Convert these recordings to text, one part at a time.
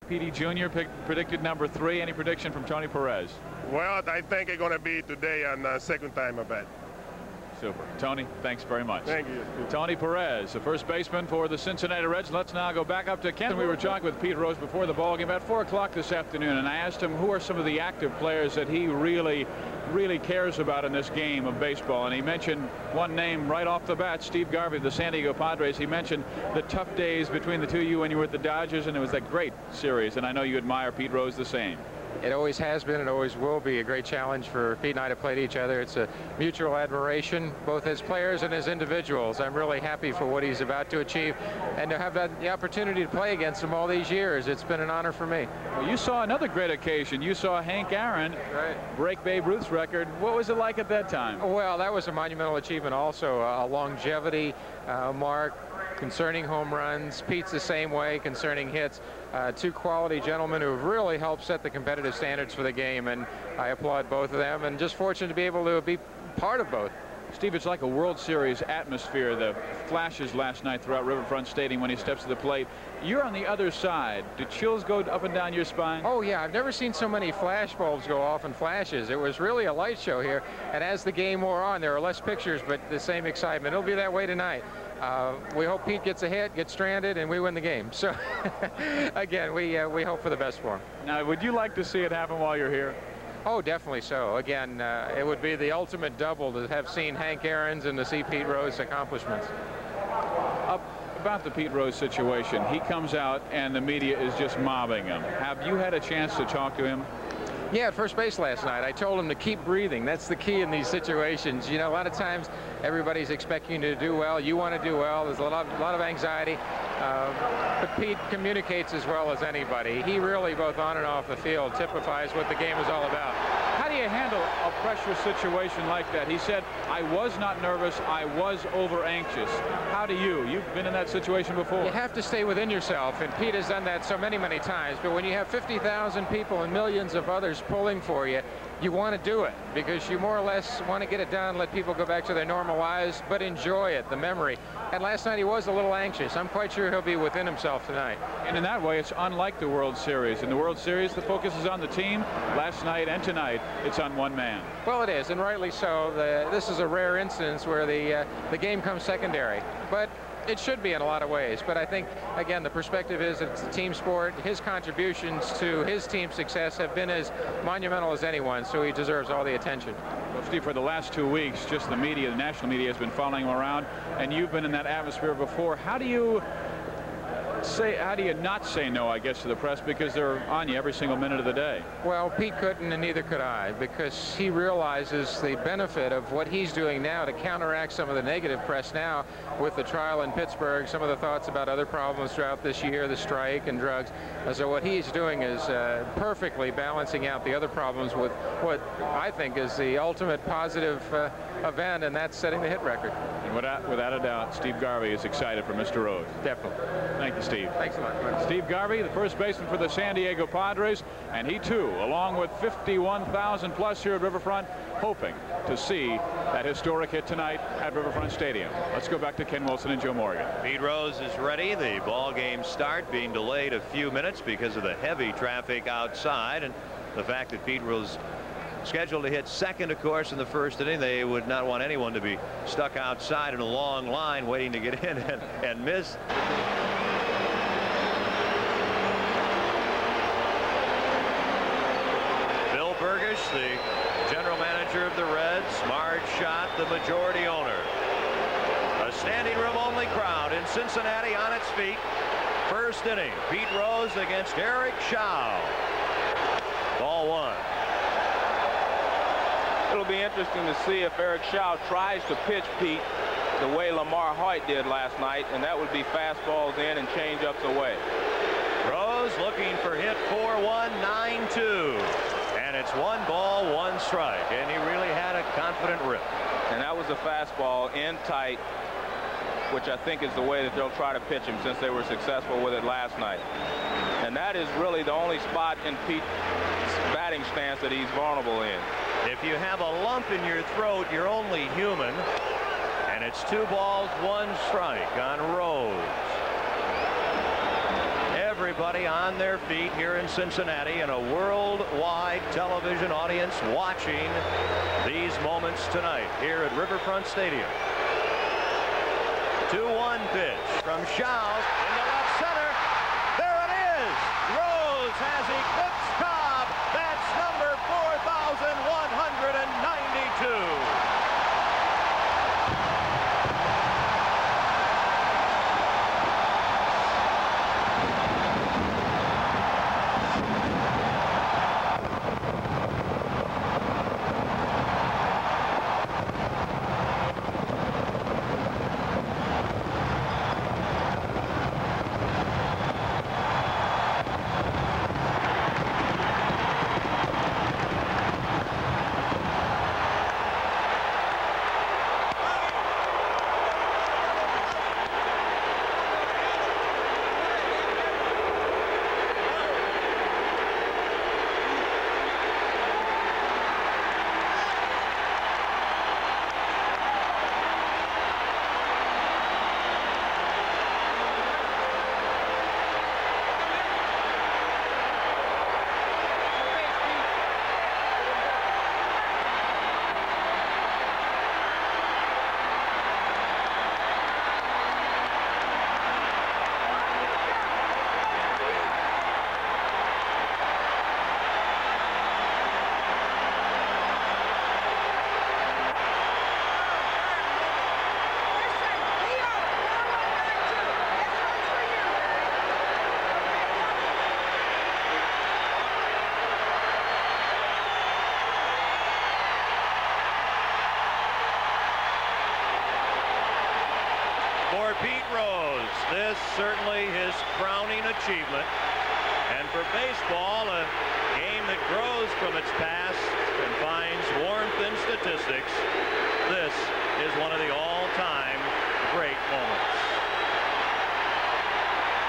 Petey Jr. predicted number 3. Any prediction from Tony Perez? Well, I think it's going to be today on second time at bat. Super. Tony, thanks very much. Thank you. Tony Perez, the first baseman for the Cincinnati Reds. Let's now go back up to Ken. We were talking with Pete Rose before the ball game about 4 o'clock this afternoon, and I asked him who are some of the active players that he really cares about in this game of baseball, and he mentioned one name right off the bat, Steve Garvey of the San Diego Padres. He mentioned the tough days between the two of you when you were at the Dodgers, and it was that great series, and I know you admire Pete Rose the same. It always has been and always will be a great challenge for Pete and I to play to each other. It's a mutual admiration, both as players and as individuals. I'm really happy for what he's about to achieve, and to have the opportunity to play against him all these years. It's been an honor for me. Well, you saw another great occasion. You saw Hank Aaron break Babe Ruth's record. What was it like at that time? Well, that was a monumental achievement also. A longevity mark concerning home runs. Pete's the same way concerning hits. Two quality gentlemen who have really helped set the competitive standards for the game, and I applaud both of them, and just fortunate to be able to be part of both. Steve, it's like a World Series atmosphere. The flashes last night throughout Riverfront Stadium when he steps to the plate. You're on the other side. Do chills go up and down your spine? Oh, yeah. I've never seen so many flash bulbs go off in flashes. It was really a light show here, and as the game wore on, there were less pictures, but the same excitement. It'll be that way tonight. We hope Pete gets a hit, gets stranded, and we win the game. So, again, we hope for the best for him. Now, would you like to see it happen while you're here? Oh, definitely so. Again, it would be the ultimate double to have seen Hank Aaron's and to see Pete Rose's accomplishments. About the Pete Rose situation, he comes out and the media is just mobbing him. Have you had a chance to talk to him? Yeah, at first base last night, I told him to keep breathing. That's the key in these situations. You know, a lot of times everybody's expecting you to do well. You want to do well. There's a lot of anxiety. But Pete communicates as well as anybody. He really, both on and off the field, typifies what the game is all about. How do you handle a pressure situation like that? He said, I was not nervous. I was over anxious. How do you? You've been in that situation before. You have to stay within yourself, and Pete has done that so many times. But when you have 50,000 people and millions of others pulling for you, you want to do it because you more or less want to get it done, let people go back to their normal lives, but enjoy it, the memory. And last night he was a little anxious. I'm quite sure he'll be within himself tonight. And in that way, it's unlike the World Series. In the World Series, the focus is on the team. Last night and tonight, it's on one man. Well, it is, and rightly so. This is a rare instance where the game comes secondary. But it should be in a lot of ways, but I think, again, the perspective is that it's a team sport. His contributions to his team's success have been as monumental as anyone, so he deserves all the attention. Well, Steve, for the last 2 weeks, just the media, the national media, has been following him around, and you've been in that atmosphere before. How do you not say no, I guess, to the press, because they're on you every single minute of the day? Well, Pete couldn't, and neither could I, because he realizes the benefit of what he's doing now to counteract some of the negative press now with the trial in Pittsburgh, some of the thoughts about other problems throughout this year, the strike and drugs. So what he's doing is perfectly balancing out the other problems with what I think is the ultimate positive event, and that's setting the hit record. And without a doubt, Steve Garvey is excited for Mr. Rose. Definitely. Thank you, Steve. Thanks a lot. Steve Garvey, the first baseman for the San Diego Padres, and he too, along with 51,000 plus here at Riverfront, hoping to see that historic hit tonight at Riverfront Stadium. Let's go back to Ken Wilson and Joe Morgan. Pete Rose is ready. The ball game start being delayed a few minutes because of the heavy traffic outside and the fact that Pete was scheduled to hit second, of course, in the first inning. They would not want anyone to be stuck outside in a long line waiting to get in and miss. Bill Burgish, the general manager of the Reds, Marge Schott, the majority owner. A standing room only crowd in Cincinnati on its feet. First inning, Pete Rose against Eric Show. Ball one. It'll be interesting to see if Eric Show tries to pitch Pete the way Lamar Hoyt did last night, and that would be fastballs in and change-ups away. Rose looking for hit 4-1, 9-2. And it's 1 ball, 1 strike. And he really had a confident rip. And that was a fastball in tight, which I think is the way that they'll try to pitch him since they were successful with it last night. And that is really the only spot in Pete's batting stance that he's vulnerable in. If you have a lump in your throat, you're only human. And it's 2 balls, 1 strike on Rose. everybody on their feet here in Cincinnati and a worldwide television audience watching these moments tonight here at Riverfront Stadium. 2-1 pitch from Shouse into left center. There it is. Rose has eclipsed Cobb. That's number 4,192. For Pete Rose, this certainly his crowning achievement. And for baseball, a game that grows from its past and finds warmth in statistics, this is one of the all-time great moments.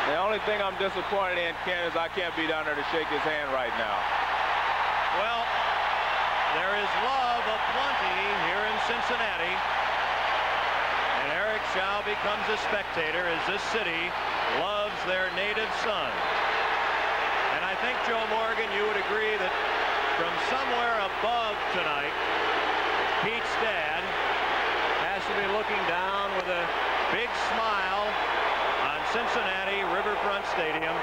The only thing I'm disappointed in, Ken, is I can't be down there to shake his hand right now. Well, there is love aplenty here in Cincinnati. And Eric Show becomes a spectator as this city loves their native son. And I think, Joe Morgan, you would agree that from somewhere above tonight, Pete's dad has to be looking down with a big smile on Cincinnati Riverfront Stadium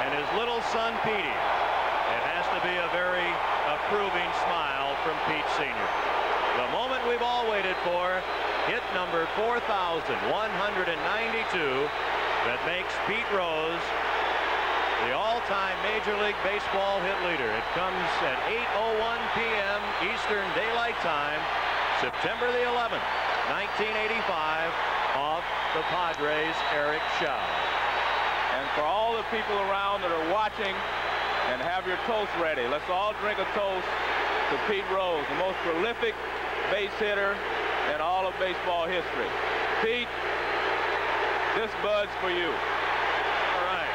and his little son, Petey. It has to be a very approving smile from Pete Sr. The moment we've all waited for, hit number 4,192, that makes Pete Rose the all-time Major League Baseball hit leader. It comes at 8:01 p.m. Eastern Daylight Time, September the 11th, 1985, off the Padres' Eric Show. And for all the people around that are watching, and have your toast ready, let's all drink a toast to Pete Rose, the most prolific base hitter in all of baseball history. Pete, this bud's for you. All right.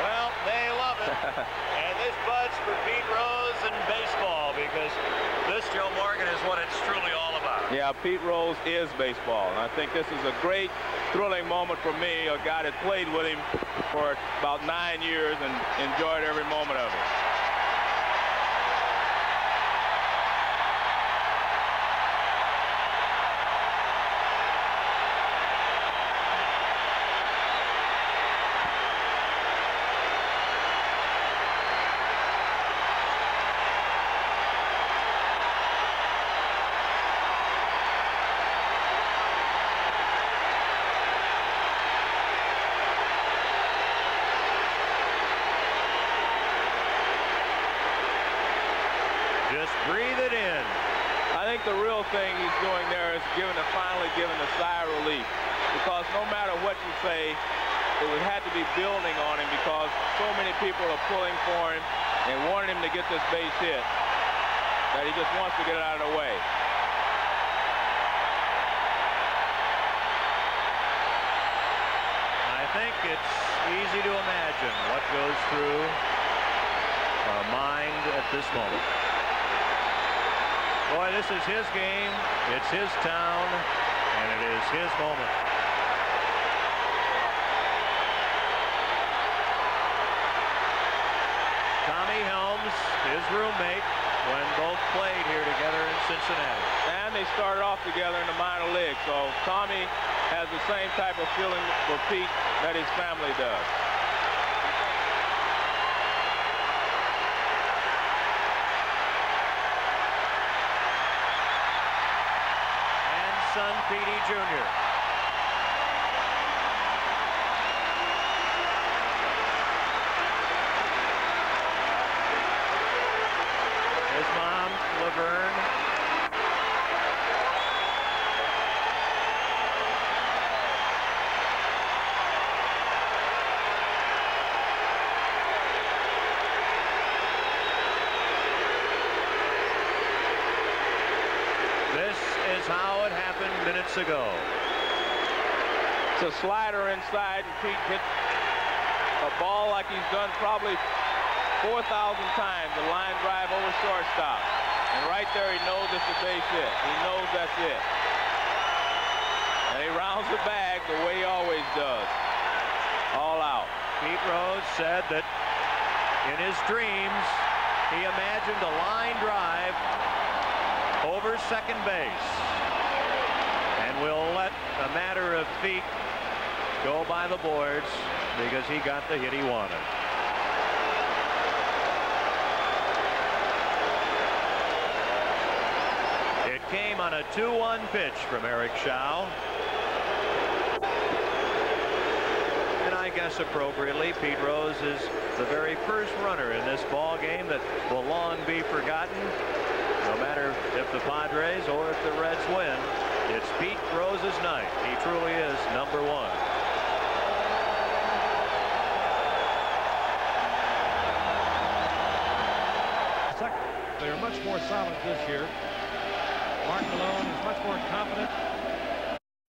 Well, they love it. And this bud's for Pete Rose and baseball, because this, Joe Morgan, is what it's truly all about. Yeah, Pete Rose is baseball, and I think this is a great, thrilling moment for me, a guy that played with him for about 9 years and enjoyed every moment of it. Just breathe it in. I think the real thing he's doing there is finally giving a sigh of relief, because no matter what you say, it would have to be building on him, because so many people are pulling for him and wanting him to get this base hit that he just wants to get it out of the way. I think it's easy to imagine what goes through a mind at this moment. Boy, this is his game. It's his town, and it is his moment. Tommy Helms, his roommate, when both played here together in Cincinnati. And they started off together in the minor league, so Tommy has the same type of feeling for Pete that his family does. And son Petey Jr. His mom, Laverne. This is how it happened minutes ago. It's a slider inside, and Pete hit a ball like he's done probably 4,000 times, the line drive over shortstop. And right there, he knows it's a base hit. He knows that's it. And he rounds the bag the way he always does. All out. Pete Rose said that in his dreams, he imagined a line drive over second base. And we'll let a matter of feet go by the boards because he got the hit he wanted. It came on a 2-1 pitch from Eric Show. And I guess appropriately, Pete Rose is the very first runner in this ball game that will long be forgotten. No matter if the Padres or if the Reds win, it's Pete Rose's night. He truly is number one. They're much more solid this year. Mark Malone is much more confident.